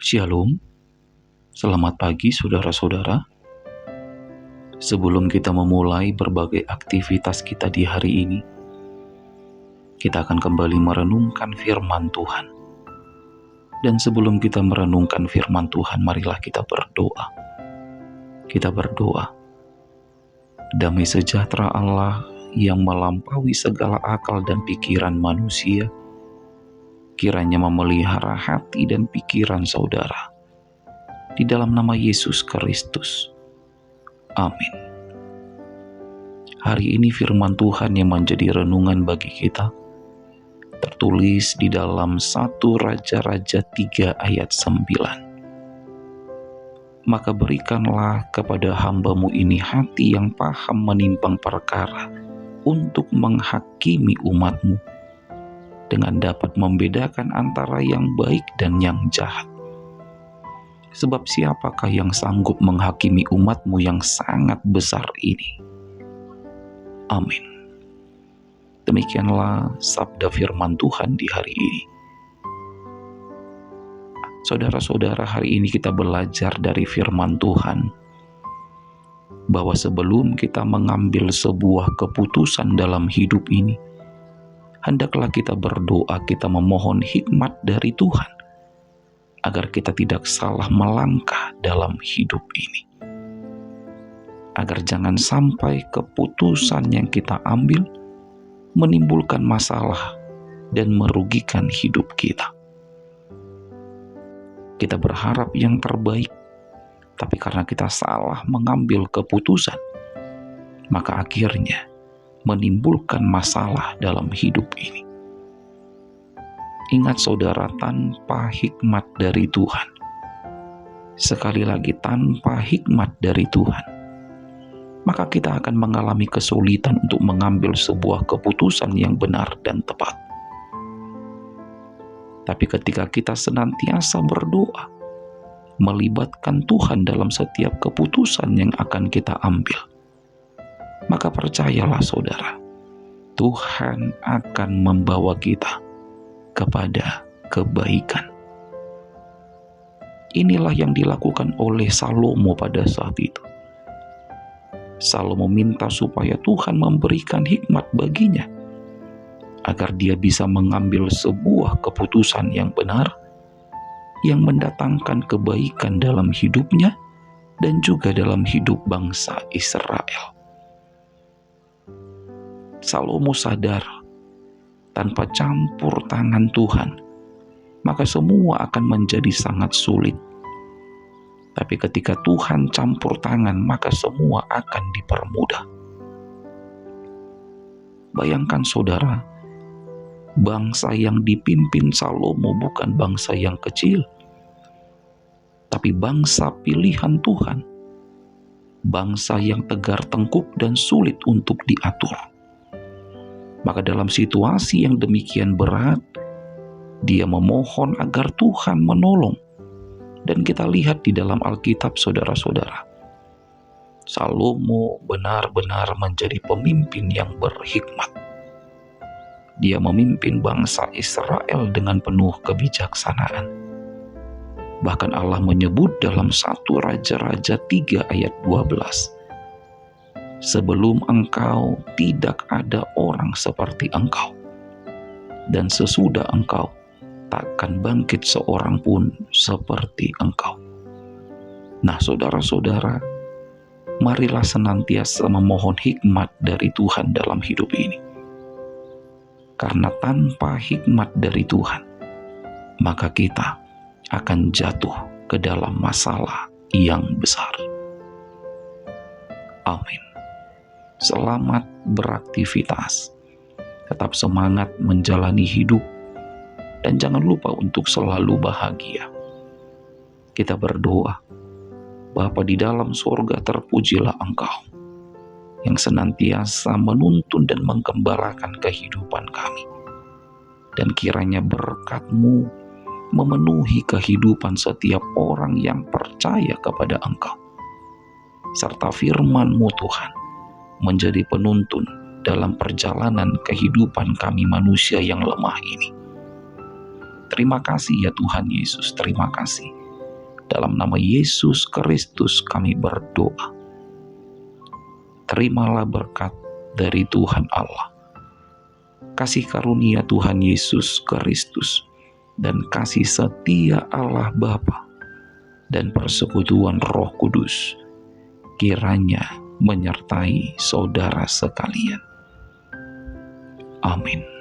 Shalom, selamat pagi saudara-saudara. Sebelum kita memulai berbagai aktivitas kita di hari ini, kita akan kembali merenungkan firman Tuhan. Dan sebelum kita merenungkan firman Tuhan, marilah kita berdoa. Kita berdoa. Damai sejahtera Allah yang melampaui segala akal dan pikiran manusia, kiranya memelihara hati dan pikiran saudara. Di dalam nama Yesus Kristus. Amin. Hari ini firman Tuhan yang menjadi renungan bagi kita tertulis di dalam 1 Raja-Raja 3 ayat 9. Maka berikanlah kepada hamba-Mu ini hati yang paham menimpang perkara untuk menghakimi umat-Mu, dengan dapat membedakan antara yang baik dan yang jahat. Sebab siapakah yang sanggup menghakimi umat-Mu yang sangat besar ini? Amin. Demikianlah sabda firman Tuhan di hari ini. Saudara-saudara, hari ini kita belajar dari firman Tuhan bahwa sebelum kita mengambil sebuah keputusan dalam hidup ini, hendaklah kita berdoa, kita memohon hikmat dari Tuhan agar kita tidak salah melangkah dalam hidup ini. Agar jangan sampai keputusan yang kita ambil menimbulkan masalah dan merugikan hidup kita. Kita berharap yang terbaik, tapi karena kita salah mengambil keputusan, maka akhirnya menimbulkan masalah dalam hidup ini. Ingat saudara, tanpa hikmat dari Tuhan, sekali lagi tanpa hikmat dari Tuhan, maka kita akan mengalami kesulitan untuk mengambil sebuah keputusan yang benar dan tepat. Tapi ketika kita senantiasa berdoa, melibatkan Tuhan dalam setiap keputusan yang akan kita ambil, maka percayalah saudara, Tuhan akan membawa kita kepada kebaikan. Inilah yang dilakukan oleh Salomo pada saat itu. Salomo minta supaya Tuhan memberikan hikmat baginya, agar dia bisa mengambil sebuah keputusan yang benar, yang mendatangkan kebaikan dalam hidupnya dan juga dalam hidup bangsa Israel. Salomo sadar, tanpa campur tangan Tuhan, maka semua akan menjadi sangat sulit. Tapi ketika Tuhan campur tangan, maka semua akan dipermudah. Bayangkan saudara, bangsa yang dipimpin Salomo bukan bangsa yang kecil, tapi bangsa pilihan Tuhan, bangsa yang tegar tengkuk dan sulit untuk diatur. Maka dalam situasi yang demikian berat, dia memohon agar Tuhan menolong. Dan kita lihat di dalam Alkitab saudara-saudara, Salomo benar-benar menjadi pemimpin yang berhikmat. Dia memimpin bangsa Israel dengan penuh kebijaksanaan. Bahkan Allah menyebut dalam 1 Raja-Raja 3 ayat 12, sebelum engkau tidak ada orang seperti engkau, dan sesudah engkau takkan bangkit seorang pun seperti engkau. Nah saudara-saudara, marilah senantiasa memohon hikmat dari Tuhan dalam hidup ini. Karena tanpa hikmat dari Tuhan, maka kita akan jatuh ke dalam masalah yang besar. Amin. Selamat beraktivitas, tetap semangat menjalani hidup, dan jangan lupa untuk selalu bahagia. Kita berdoa, Bapa di dalam surga, terpujilah Engkau yang senantiasa menuntun dan menggembalakan kehidupan kami. Dan kiranya berkat-Mu memenuhi kehidupan setiap orang yang percaya kepada Engkau. Serta firman-Mu Tuhan menjadi penuntun dalam perjalanan kehidupan kami manusia yang lemah ini. Terima kasih ya Tuhan Yesus, terima kasih. Dalam nama Yesus Kristus kami berdoa. Terimalah berkat dari Tuhan Allah, kasih karunia Tuhan Yesus Kristus, dan kasih setia Allah Bapa, dan persekutuan Roh Kudus kiranya menyertai saudara sekalian. Amin.